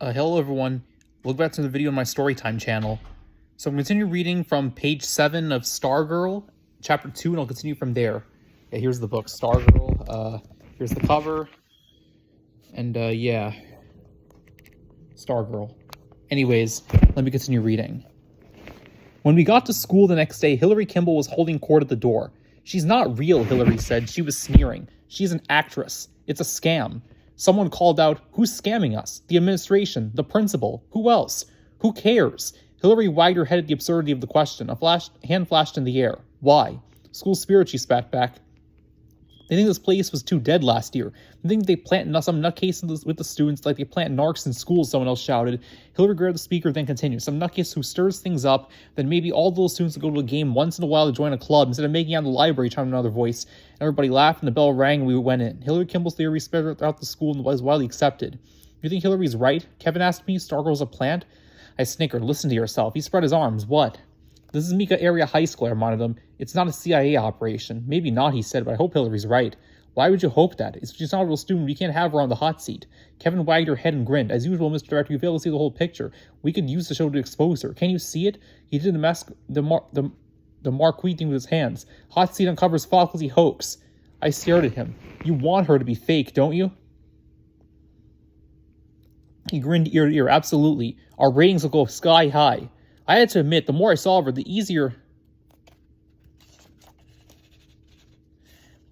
Hello everyone, welcome back to the video on my Storytime channel. So I'm going to continue reading from page 7 of Stargirl, chapter 2, and I'll continue from there. Yeah, here's the book, Stargirl, here's the cover, and yeah, Stargirl. Anyways, let me continue reading. When we got to school the next day, Hillary Kimball was holding court at the door. "She's not real," Hillary said. She was sneering. "She's an actress. It's a scam." Someone called out, "Who's scamming us? The administration, the principal, who else? Who cares?" Hillary wagged her head at the absurdity of the question. Hand flashed in the air. "Why?" "School spirit," she spat back. "They think this place was too dead last year. They think they plant some nutcase with the students like they plant narcs in schools," someone else shouted. Hillary grabbed the speaker, then continued. "Some nutcase who stirs things up, then maybe all those students will go to a game once in a while to join a club instead of making out in the library," chimed another voice. Everybody laughed and the bell rang and we went in. Hillary Kimball's theory spread throughout the school and was widely accepted. "You think Hillary's right?" Kevin asked me. "Stargirl's a plant?" I snickered. "Listen to yourself." He spread his arms. "What?" "This is Mika Area High School," I reminded him. "It's not a CIA operation." "Maybe not," he said, "but I hope Hillary's right." "Why would you hope that? If she's not a real student, we can't have her on the hot seat." Kevin wagged her head and grinned. "As usual, Mr. Director, you fail to see the whole picture. We could use the show to expose her. Can you see it?" He did the marquee thing with his hands. "Hot seat uncovers faculty hoax." I stared at him. "You want her to be fake, don't you?" He grinned ear to ear. "Absolutely. Our ratings will go sky high." I had to admit, the more I saw of her, the easier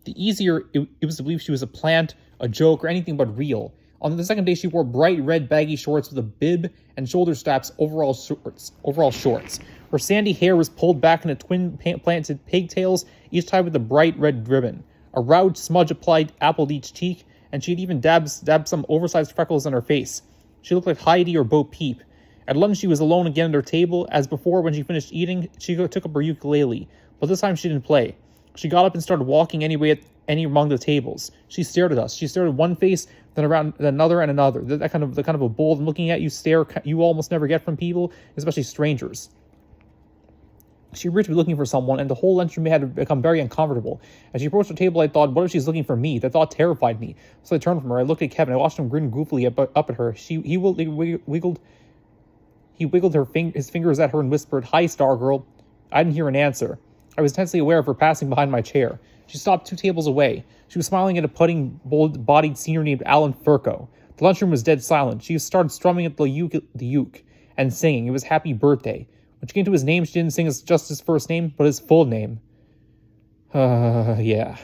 it was to believe she was a plant, a joke, or anything but real. On the second day, she wore bright red baggy shorts with a bib and shoulder straps, overall shorts. Her sandy hair was pulled back into twin planted pigtails, each tied with a bright red ribbon. A round smudge applied apple to each cheek, and she had even dabbed some oversized freckles on her face. She looked like Heidi or Bo Peep. At lunch, she was alone again at her table. As before, when she finished eating, she took up her ukulele, but this time she didn't play. She got up and started walking any among the tables. She stared at us. She stared at one face, then around another and another. The kind of a bold looking at you stare you almost never get from people, especially strangers. She appeared to be looking for someone, and the whole lunchroom had become very uncomfortable. As she approached the table, I thought, what if she's looking for me? That thought terrified me. So I turned from her. I looked at Kevin. I watched him grin goofily up at her. He wiggled his fingers at her and whispered, "Hi, Stargirl." I didn't hear an answer. I was intensely aware of her passing behind my chair. She stopped 2 tables away. She was smiling at a putting-bodied senior named Alan Furco. The lunchroom was dead silent. She started strumming at the uke and singing. It was Happy Birthday. When she came to his name, she didn't sing just his first name, but his full name. Yeah.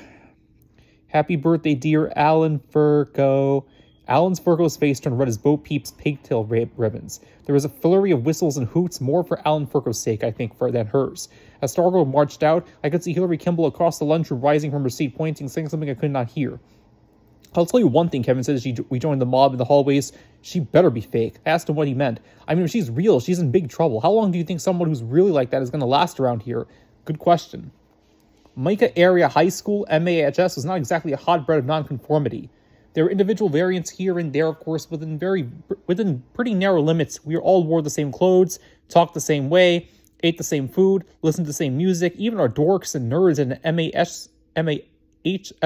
"Happy birthday, dear Alan Furco." Furco's face turned red as Bo Peep's pigtail ribbons. There was a flurry of whistles and hoots, more for Alan Furco's sake, I think, than hers. As Stargirl marched out, I could see Hillary Kimball across the lunchroom rising from her seat, pointing, saying something I could not hear. "I'll tell you one thing," Kevin said as we joined the mob in the hallways. "She better be fake." I asked him what he meant. "I mean, if she's real, she's in big trouble. How long do you think someone who's really like that is going to last around here?" Good question. Micah Area High School, MAHS, was not exactly a hotbed of nonconformity. There were individual variants here and there, of course, within pretty narrow limits. We all wore the same clothes, talked the same way, ate the same food, listened to the same music. Even our dorks and nerds had an MAHS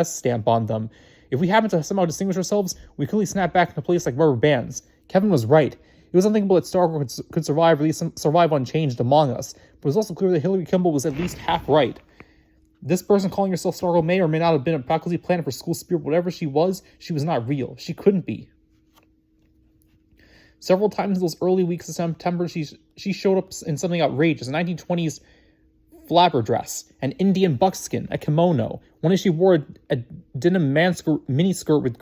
stamp on them. If we happened to somehow distinguish ourselves, we quickly snapped back into place like rubber bands. Kevin was right. It was unthinkable that Stargirl could survive, or at least survive unchanged among us. But it was also clear that Hillary Kimball was at least half right. This person calling herself Stargirl may or may not have been a faculty planner for school spirit. Whatever she was not real. She couldn't be. Several times in those early weeks of September, she showed up in something outrageous. A 1920s flapper dress, an Indian buckskin, a kimono. One day she wore a denim miniskirt with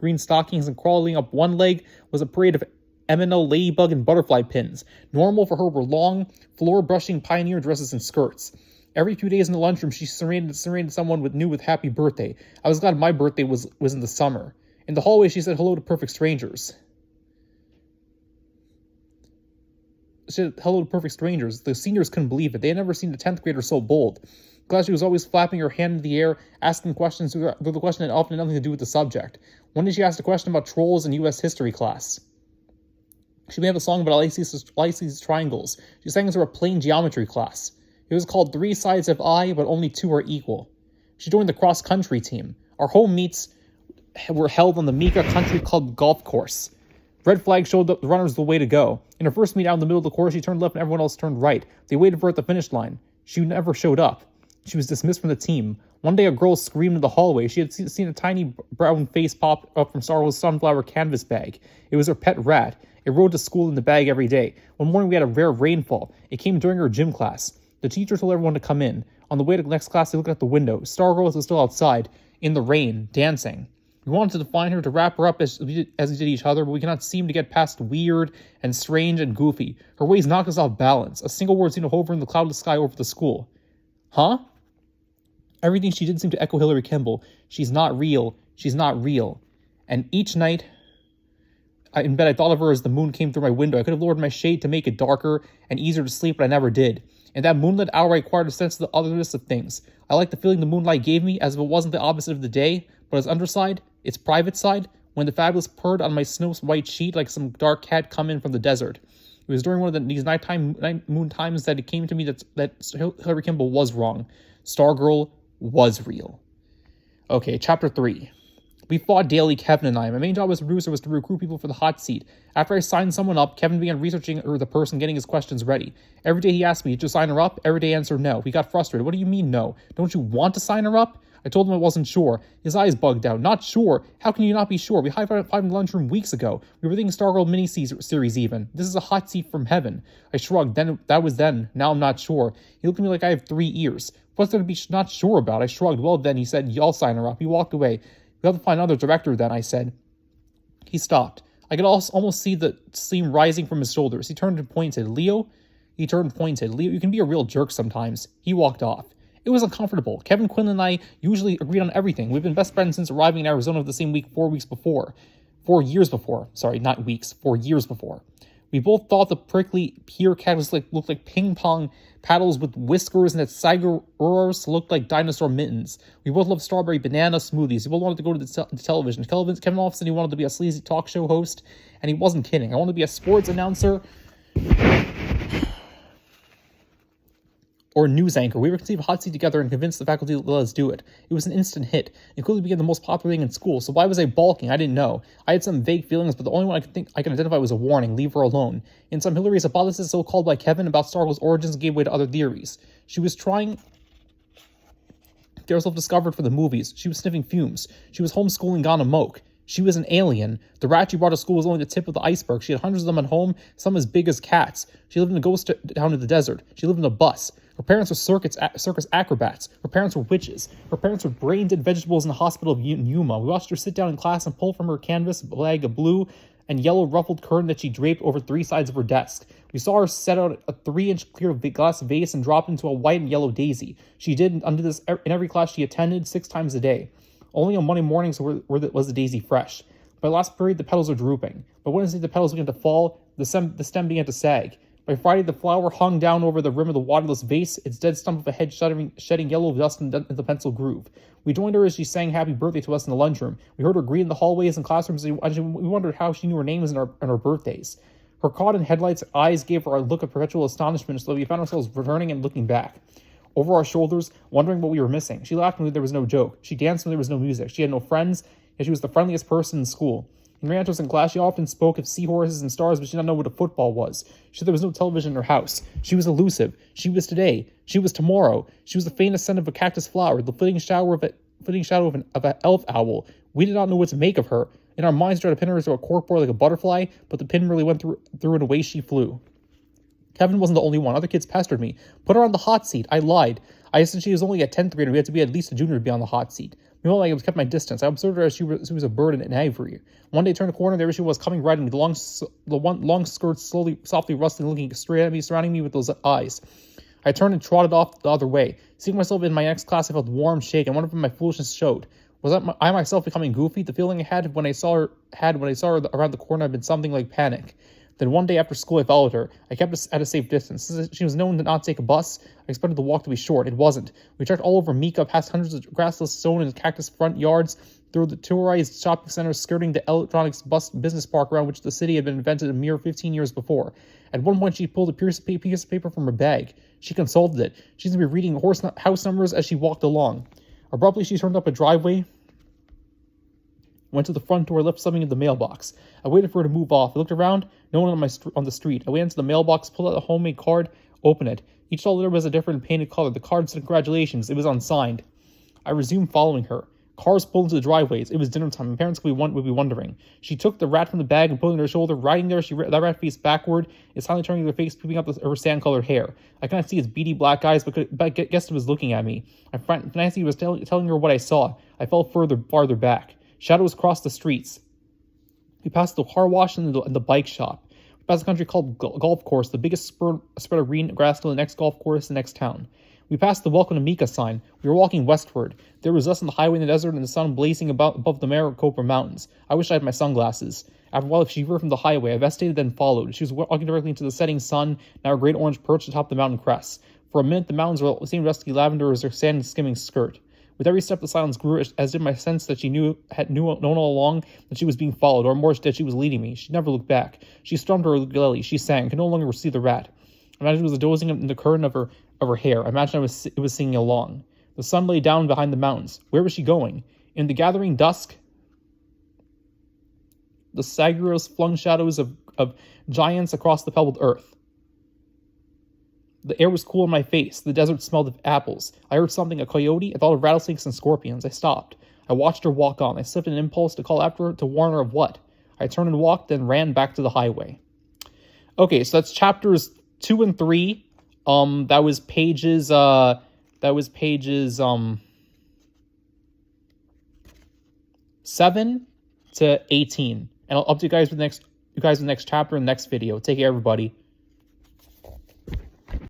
green stockings, and crawling up one leg was a parade of M&O ladybug and butterfly pins. Normal for her were long, floor-brushing pioneer dresses and skirts. Every few days in the lunchroom, she serenaded someone new with happy birthday. I was glad my birthday was in the summer. In the hallway, she said hello to perfect strangers. The seniors couldn't believe it. They had never seen a 10th grader so bold. Glad she was always flapping her hand in the air, asking questions, though the question had often nothing to do with the subject. One day she asked a question about trolls in U.S. history class. She made up a song about Lysis triangles. She sang it to a plain geometry class. It was called 3 Sides of I, but only 2 are equal. She joined the cross-country team. Our home meets were held on the Mika Country Club golf course. Red flag showed the runners the way to go. In her first meet out in the middle of the course, she turned left and everyone else turned right. They waited for her at the finish line. She never showed up. She was dismissed from the team. One day a girl screamed in the hallway. She had seen a tiny brown face pop up from Stargirl's sunflower canvas bag. It was her pet rat. It rode to school in the bag every day. One morning we had a rare rainfall. It came during her gym class. The teacher told everyone to come in. On the way to the next class, they looked out the window. Stargirl was still outside, in the rain, dancing. We wanted to find her, to wrap her up as we did each other, but we cannot seem to get past weird and strange and goofy. Her ways knocked us off balance. A single word seemed to hover in the cloudless sky over the school. Huh? Everything she did seemed to echo Hillary Kimball. She's not real. She's not real. And each night, in bed, I thought of her as the moon came through my window. I could have lowered my shade to make it darker and easier to sleep, but I never did. And that moonlit hour required a sense of the otherness of things. I liked the feeling the moonlight gave me, as if it wasn't the opposite of the day, but its underside, its private side, when the fabulous purred on my snow-white sheet like some dark cat come in from the desert. It was during one of these night moon times that it came to me that Hillary Kimball was wrong. Stargirl was real. Okay, chapter 3. We fought daily, Kevin and I. My main job as a producer was to recruit people for the hot seat. After I signed someone up, Kevin began researching the person, getting his questions ready. Every day he asked me, did you sign her up? Every day I answered no. He got frustrated. What do you mean no? Don't you want to sign her up? I told him I wasn't sure. His eyes bugged out. Not sure? How can you not be sure? We high-fived in the lunchroom weeks ago. We were thinking Stargirl mini-series even. This is a hot seat from heaven. I shrugged. That was then. Now I'm not sure. He looked at me like I have 3 ears. What's there to be not sure about? I shrugged. Well then, he said, y'all sign her up. He walked away. We'll have to find another director then, I said. He stopped. I could almost see the steam rising from his shoulders. He turned and pointed. Leo? He turned and pointed. Leo, you can be a real jerk sometimes. He walked off. It was uncomfortable. Kevin Quinn and I usually agreed on everything. We've been best friends since arriving in Arizona the same week 4 years before. Sorry, not weeks. 4 years before. We both thought the prickly pear cactus looked like ping-pong paddles with whiskers, and that saguaros looked like dinosaur mittens. We both loved strawberry banana smoothies. We both wanted to go to the television. Kevin all of a sudden he wanted to be a sleazy talk show host, and he wasn't kidding. I wanted to be a sports announcer or a news anchor. We were conceived a hot seat together and convinced the faculty to let us do it. It was an instant hit. It quickly became the most popular thing in school. So why was I balking? I didn't know. I had some vague feelings, but the only one I could identify was a warning. Leave her alone. In some, Hillary's hypothesis, so called by Kevin, about Stargirl's origins gave way to other theories. She was trying to get herself discovered for the movies. She was sniffing fumes. She was homeschooling gone amok. She was an alien. The rat she brought to school was only the tip of the iceberg. She had hundreds of them at home, some as big as cats. She lived in a ghost town in the desert. She lived in a bus. Her parents were circus acrobats. Her parents were witches. Her parents were brain-dead vegetables in the hospital of Yuma. We watched her sit down in class and pull from her canvas bag a blue and yellow ruffled curtain that she draped over 3 sides of her desk. We saw her set out a 3-inch clear glass vase and drop into a white and yellow daisy. She did under this in every class she attended 6 times a day. Only on Monday mornings was the daisy fresh. By last period, the petals were drooping. By Wednesday, the petals began to fall. The stem began to sag. By Friday, the flower hung down over the rim of the waterless vase, its dead stump of a head shedding yellow dust in the pencil groove. We joined her as she sang happy birthday to us in the lunchroom. We heard her greet in the hallways and classrooms, and we wondered how she knew her names and her birthdays. Her caught in headlights eyes gave her a look of perpetual astonishment, so we found ourselves returning and looking back. Over our shoulders, wondering what we were missing. She laughed when there was no joke. She danced when there was no music. She had no friends, yet she was the friendliest person in school. In Ranchos in class, she often spoke of seahorses and stars, but she did not know what a football was. She said there was no television in her house. She was elusive. She was today. She was tomorrow. She was the faintest scent of a cactus flower, the flitting shadow of an elf owl. We did not know what to make of her. In our minds, we tried to pin her to a corkboard like a butterfly, but the pin really went through and away she flew. Kevin wasn't the only one. Other kids pestered me. Put her on the hot seat. I lied. I said she was only a 10th grader. We had to be at least a junior to be on the hot seat. Meanwhile, I kept my distance. I observed her as she was a bird in ivory. One day, I turned a corner, there she was, coming right at me, the long skirts softly rustling, looking straight at me, surrounding me with those eyes. I turned and trotted off the other way. Seeing myself in my next class, I felt warm shake, and wondered if my foolishness showed. Was I myself becoming goofy? The feeling I had when I saw her around the corner had been something like panic. Then one day after school, I followed her. I kept at a safe distance. Since she was known to not take a bus, I expected the walk to be short. It wasn't. We trekked all over Mika, past hundreds of grassless stone and cactus front yards, through the tourized shopping centers skirting the electronics business park around which the city had been invented a mere 15 years before. At one point, she pulled a piece of paper from her bag. She consulted it. She seemed to be reading house numbers as she walked along. Abruptly, she turned up a driveway I went to the front door, left something in the mailbox. I waited for her to move off. I looked around, no one on the street. I went into the mailbox, pulled out a homemade card, opened it. Each letter was a different painted color. The card said congratulations. It was unsigned. I resumed following her. Cars pulled into the driveways. It was dinner time. My parents would be wondering. She took the rat from the bag and put it on her shoulder. Riding there, that rat faced backward. It's finally turning her face, peeping up her sand-colored hair. I cannot see its beady black eyes, but guessed it was looking at me. My friend Nancy was telling her what I saw. I fell farther back. Shadows crossed the streets. We passed the car wash and the bike shop. We passed a country called golf course, the biggest spread of green grass to the next golf course, the next town. We passed the Welcome to Mika sign. We were walking westward. There was us on the highway in the desert and the sun blazing above the Maricopa Mountains. I wish I had my sunglasses. After a while, she veered from the highway. I vestited, then followed. She was walking directly into the setting sun, now a great orange perch atop the mountain crest. For a minute, the mountains were the same dusky lavender as her sand skimming skirt. With every step, the silence grew, as did my sense that she had known all along that she was being followed, or more, that she was leading me. She never looked back. She strummed her ukulele. She sang. I could no longer see the rat. I imagined it was dozing in the curtain of her hair. I imagined it was singing along. The sun lay down behind the mountains. Where was she going? In the gathering dusk, the Stargirls flung shadows of giants across the pebbled earth. The air was cool in my face. The desert smelled of apples. I heard something, a coyote. I thought of rattlesnakes and scorpions. I stopped. I watched her walk on. I slipped an impulse to call after her, to warn her of what? I turned and walked, then ran back to the highway. Okay, so that's chapters 2 and 3. That was pages 7 to 18. And I'll update you guys with the next chapter in the next video. Take care, everybody.